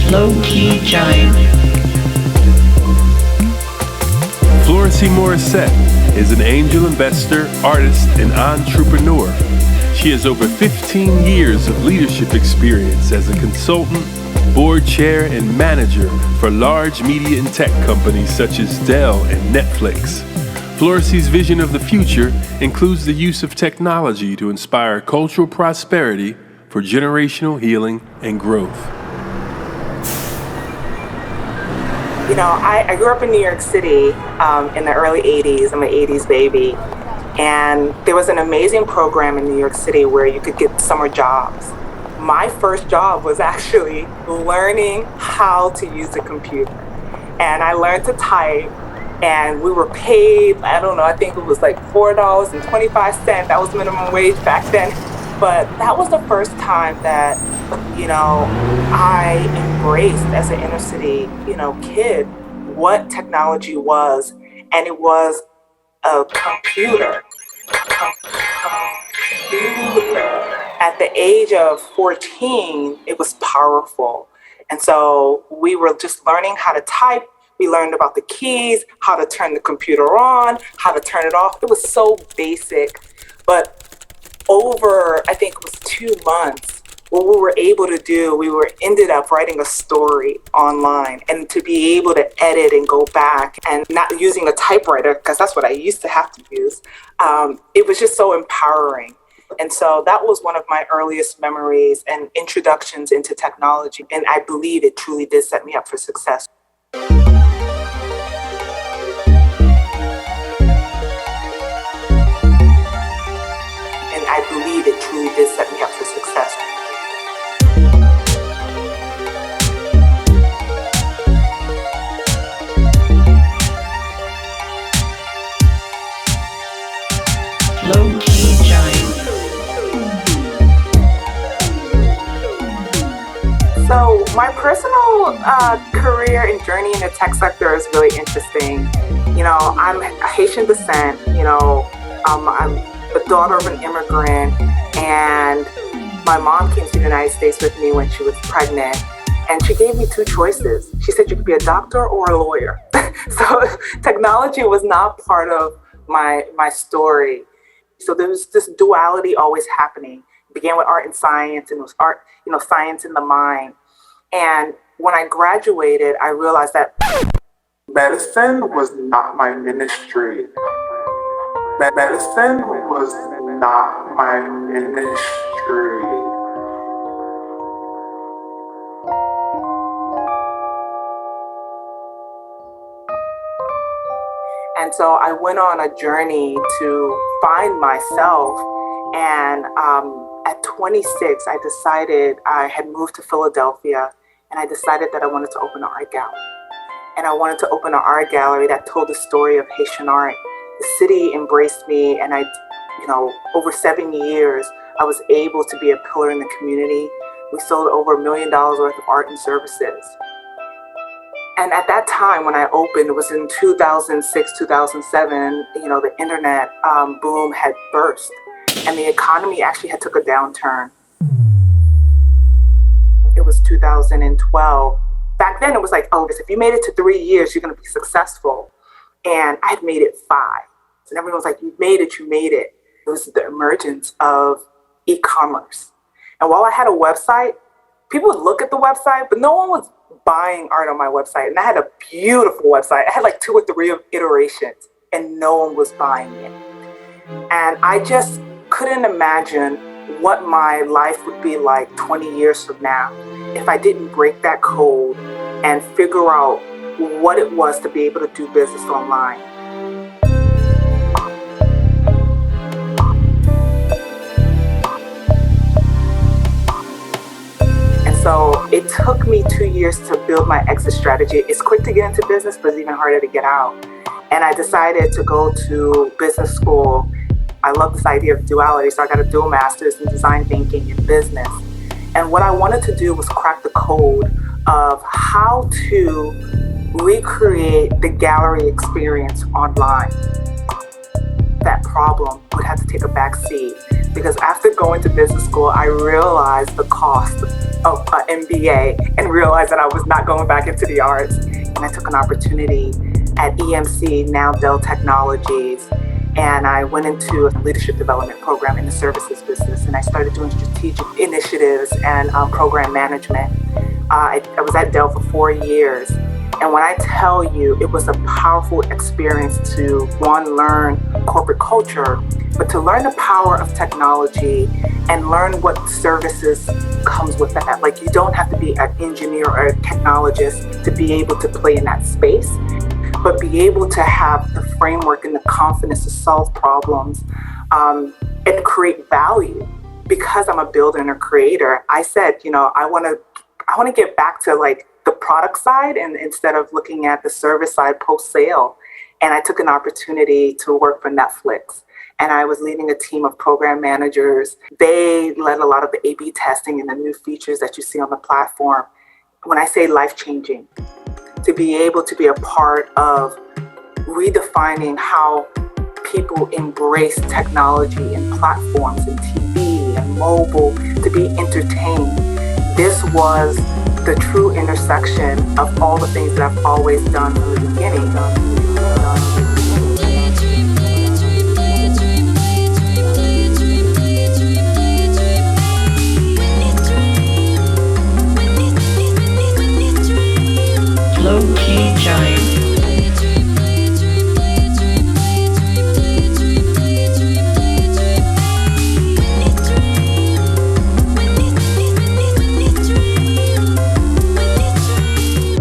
Lowkey giant. Florcy Morisset is an angel investor, artist, and entrepreneur. She has over 15 years of leadership experience as a consultant, board chair, and manager for large media and tech companies such as Dell and Netflix. Florcy's vision of the future includes the use of technology to inspire cultural prosperity for generational healing and growth. You know, I grew up in New York City in the early 80s. I'm an 80s baby. And there was an amazing program in New York City where you could get summer jobs. My first job was actually learning how to use a computer. And I learned to type, and we were paid, I don't know, I think it was like $4.25. That was minimum wage back then. But that was the first time that, you know, I embraced as an inner city, kid, what technology was. And it was a computer. At the age of 14, it was powerful. And so we were just learning how to type. We learned about the keys, how to turn the computer on, how to turn it off. It was so basic. But over, I think it was 2 months, what we were able to do, ended up writing a story online, and to be able to edit and go back and not using a typewriter, because that's what I used to have to use. It was just so empowering. And so that was one of my earliest memories and introductions into technology. And I believe it truly did set me up for success. It truly did set me up for success. Lowkey giant. So my personal career and journey in the tech sector is really interesting. I'm Haitian descent. I'm the daughter of an immigrant, and my mom came to the United States with me when she was pregnant, and she gave me two choices. She said you could be a doctor or a lawyer. So technology was not part of my story. So there was this duality always happening. It began with art and science, and it was art, science in the mind. And when I graduated, I realized that medicine was not my ministry. Medicine was not my ministry. And so I went on a journey to find myself. And at 26, I decided I had moved to Philadelphia, and I decided that I wanted to open an art gallery. And I wanted to open an art gallery that told the story of Haitian art. The city embraced me, and over 7 years, I was able to be a pillar in the community. We sold over $1 million worth of art and services. And at that time, when I opened, it was in 2006, 2007, the internet boom had burst, and the economy actually had took a downturn. It was 2012. Back then, it was like, if you made it to 3 years, you're going to be successful. And I had made it 5. And everyone was like, you made it, you made it. It was the emergence of e-commerce. And while I had a website, people would look at the website, but no one was buying art on my website. And I had a beautiful website. I had like 2 or 3 iterations, and no one was buying it. And I just couldn't imagine what my life would be like 20 years from now if I didn't break that code and figure out what it was to be able to do business online. And so it took me 2 years to build my exit strategy. It's quick to get into business, but it's even harder to get out. And I decided to go to business school. I love this idea of duality, so I got a dual master's in design thinking and business. And what I wanted to do was crack the code of how to recreate the gallery experience online. That problem would have to take a back seat. Because after going to business school, I realized the cost of an MBA and realized that I was not going back into the arts. And I took an opportunity at EMC, now Dell Technologies, and I went into a leadership development program in the services business, and I started doing strategic initiatives and program management. I was at Dell for 4 years. And when I tell you, it was a powerful experience to, one, learn corporate culture, but to learn the power of technology and learn what services comes with that. Like, you don't have to be an engineer or a technologist to be able to play in that space, but be able to have the framework and the confidence to solve problems and create value. Because I'm a builder and a creator, I said, I want to get back to like the product side, and instead of looking at the service side post sale. And I took an opportunity to work for Netflix, and I was leading a team of program managers. They led a lot of the A/B testing and the new features that you see on the platform. When I say life-changing, to be able to be a part of redefining how people embrace technology and platforms and TV and mobile to be entertained. This was the true intersection of all the things that I've always done from the beginning. Lowkey Giant.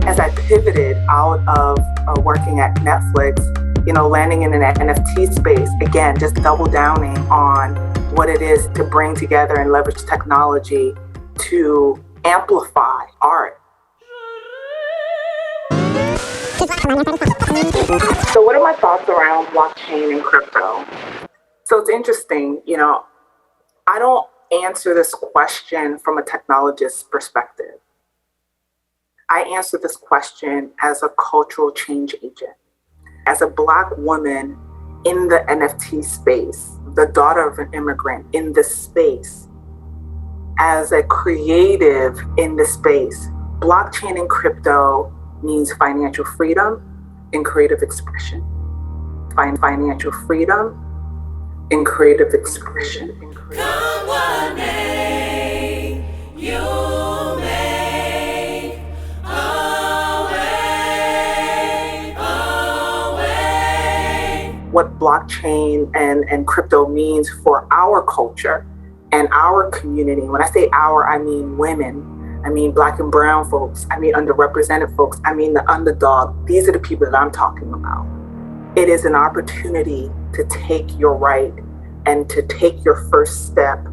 As I pivoted out of working at Netflix, landing in an NFT space, again, just double downing on what it is to bring together and leverage technology to amplify art. So what are my thoughts around blockchain and crypto? So it's interesting, I don't answer this question from a technologist's perspective. I answer this question as a cultural change agent. As a Black woman in the NFT space, the daughter of an immigrant in this space, as a creative in this space, blockchain and crypto means financial freedom and creative expression. Financial freedom and creative expression. Come what may, you make a way. What blockchain and crypto means for our culture and our community. When I say our, I mean women. I mean Black and brown folks. I mean underrepresented folks. I mean the underdog. These are the people that I'm talking about. It is an opportunity to take your right and to take your first step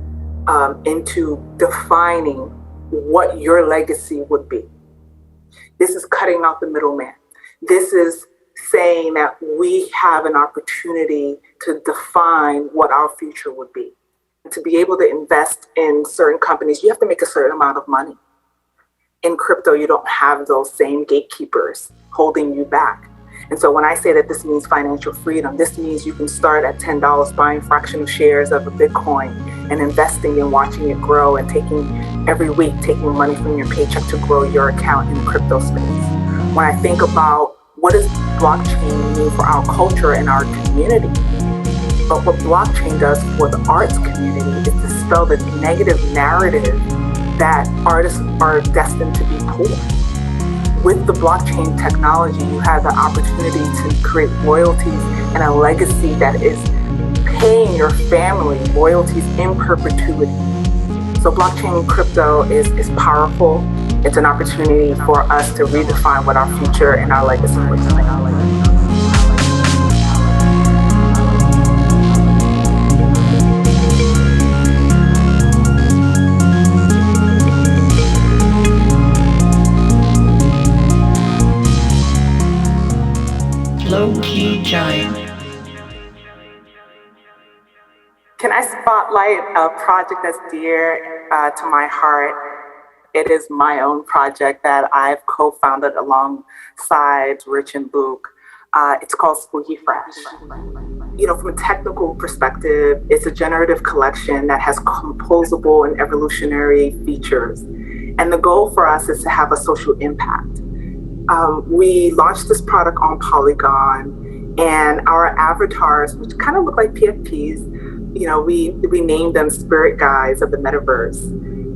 into defining what your legacy would be. This is cutting out the middleman. This is saying that we have an opportunity to define what our future would be. To be able to invest in certain companies, you have to make a certain amount of money. In crypto, you don't have those same gatekeepers holding you back. And so when I say that this means financial freedom, this means you can start at $10 buying fractional shares of a Bitcoin and investing and watching it grow and every week taking money from your paycheck to grow your account in the crypto space. When I think about what does blockchain mean for our culture and our community, but what blockchain does for the arts community is dispel the negative narrative that artists are destined to be poor. With the blockchain technology, you have the opportunity to create royalties and a legacy that is paying your family royalties in perpetuity. So blockchain and crypto is powerful. It's an opportunity for us to redefine what our future and our legacy looks like. Lowkey Giant. Can I spotlight a project that's dear to my heart? It is my own project that I've co-founded alongside Rich and Book. It's called Spooky Fresh. From a technical perspective, it's a generative collection that has composable and evolutionary features. And the goal for us is to have a social impact. We launched this product on Polygon, and our avatars, which kind of look like PFPs, we named them spirit guides of the metaverse.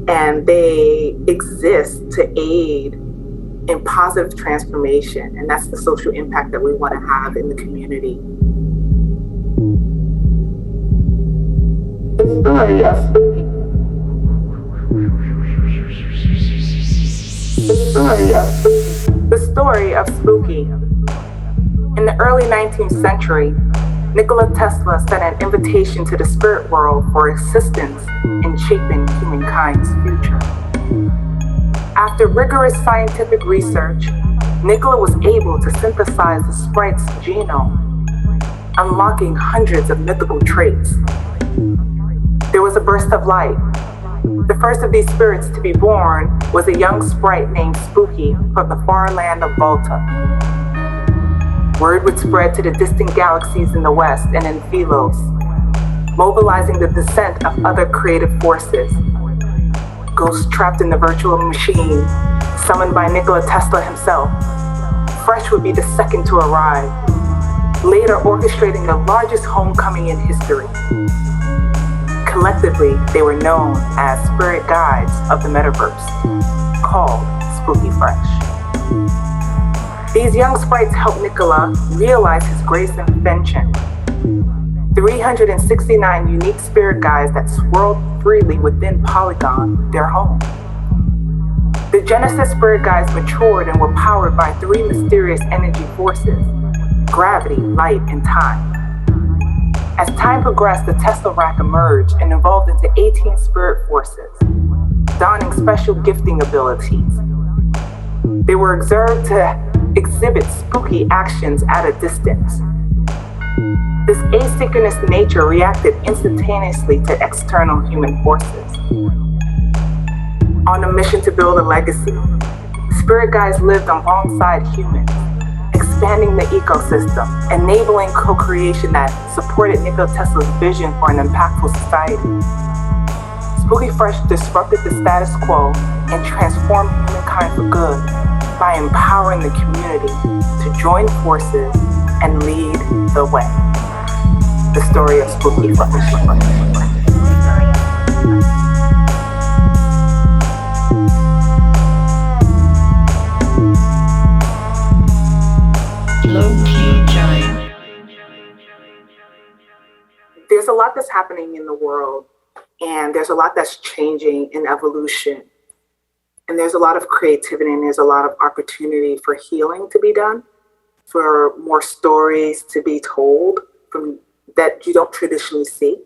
And they exist to aid in positive transformation. And that's the social impact that we want to have in the community. The story of Spooky. In the early 19th century, Nikola Tesla sent an invitation to the spirit world for assistance in shaping humankind's future. After rigorous scientific research, Nikola was able to synthesize the sprite's genome, unlocking hundreds of mythical traits. There was a burst of light. The first of these spirits to be born was a young sprite named Spooky from the far land of Volta. Word would spread to the distant galaxies in the west and in Philos, mobilizing the descent of other creative forces. Ghosts trapped in the virtual machine, summoned by Nikola Tesla himself. Fresh would be the second to arrive, later orchestrating the largest homecoming in history. Collectively, they were known as spirit guides of the metaverse, called Spooky Fresh. These young sprites helped Nikola realize his greatest invention: 369 unique spirit guides that swirled freely within Polygon, their home. The Genesis spirit guides matured and were powered by three mysterious energy forces: gravity, light, and time. As time progressed, the Tesseract emerged and evolved into 18 spirit forces, donning special gifting abilities. They were observed to exhibit spooky actions at a distance. This asynchronous nature reacted instantaneously to external human forces. On a mission to build a legacy, spirit guides lived alongside humans, expanding the ecosystem, enabling co-creation that supported Nikola Tesla's vision for an impactful society. Spooky Fresh disrupted the status quo and transformed humankind for good by empowering the community to join forces and lead the way. The story of Spooky Fresh. Lowkey Giant. There's a lot that's happening in the world, and there's a lot that's changing in evolution. And there's a lot of creativity, and there's a lot of opportunity for healing to be done, for more stories to be told from that you don't traditionally see.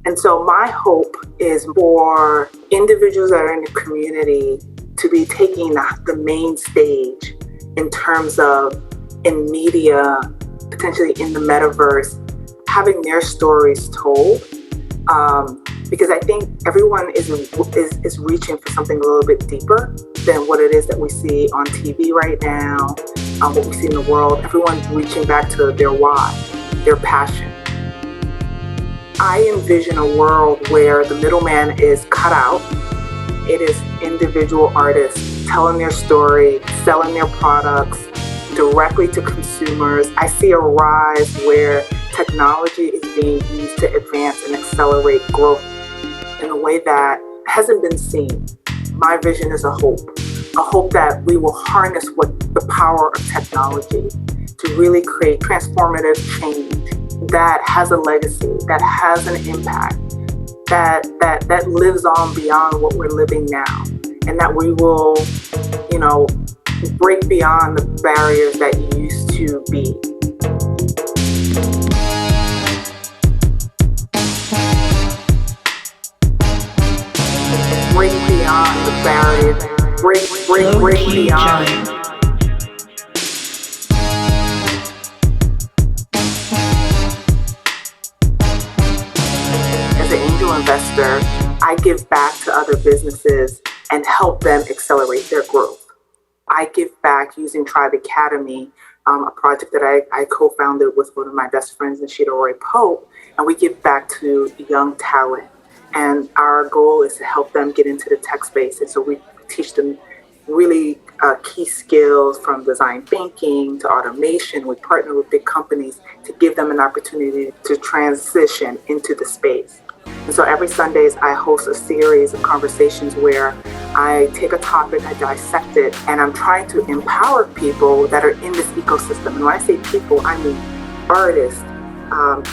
And so my hope is for individuals that are in the community to be taking the main stage in terms of in media, potentially in the metaverse, having their stories told. Because I think everyone is reaching for something a little bit deeper than what it is that we see on TV right now, what we see in the world. Everyone's reaching back to their why, their passion. I envision a world where the middleman is cut out. It is individual artists telling their story, selling their products directly to consumers. I see a rise where technology is being used to advance and accelerate growth in a way that hasn't been seen. My vision is a hope that we will harness the power of technology to really create transformative change that has a legacy, that has an impact, that lives on beyond what we're living now, and that we will, break beyond the barriers that used to be. Break beyond the barriers. Break beyond. Giant. As an angel investor, I give back to other businesses and help them accelerate their growth. I give back using Tribe Academy a project that I co-founded with one of my best friends, Nishida Roy Pope, and we give back to young talent. And our goal is to help them get into the tech space. And so we teach them really key skills from design thinking to automation. We partner with big companies to give them an opportunity to transition into the space. And so every Sundays, I host a series of conversations where I take a topic, I dissect it, and I'm trying to empower people that are in this ecosystem. And when I say people, I mean artists,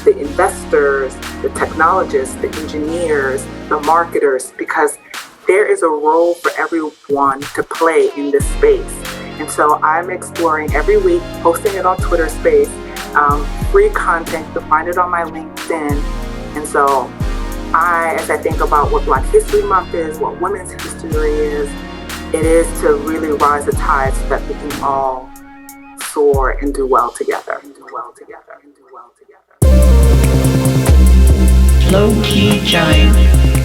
the investors, the technologists, the engineers, the marketers, because there is a role for everyone to play in this space. And so I'm exploring every week, posting it on Twitter Space, free content. You can find it on my LinkedIn. And so as I think about what Black History Month is, what Women's History is, it is to really rise the tide so that we can all soar and do well together. Lowkey Giant.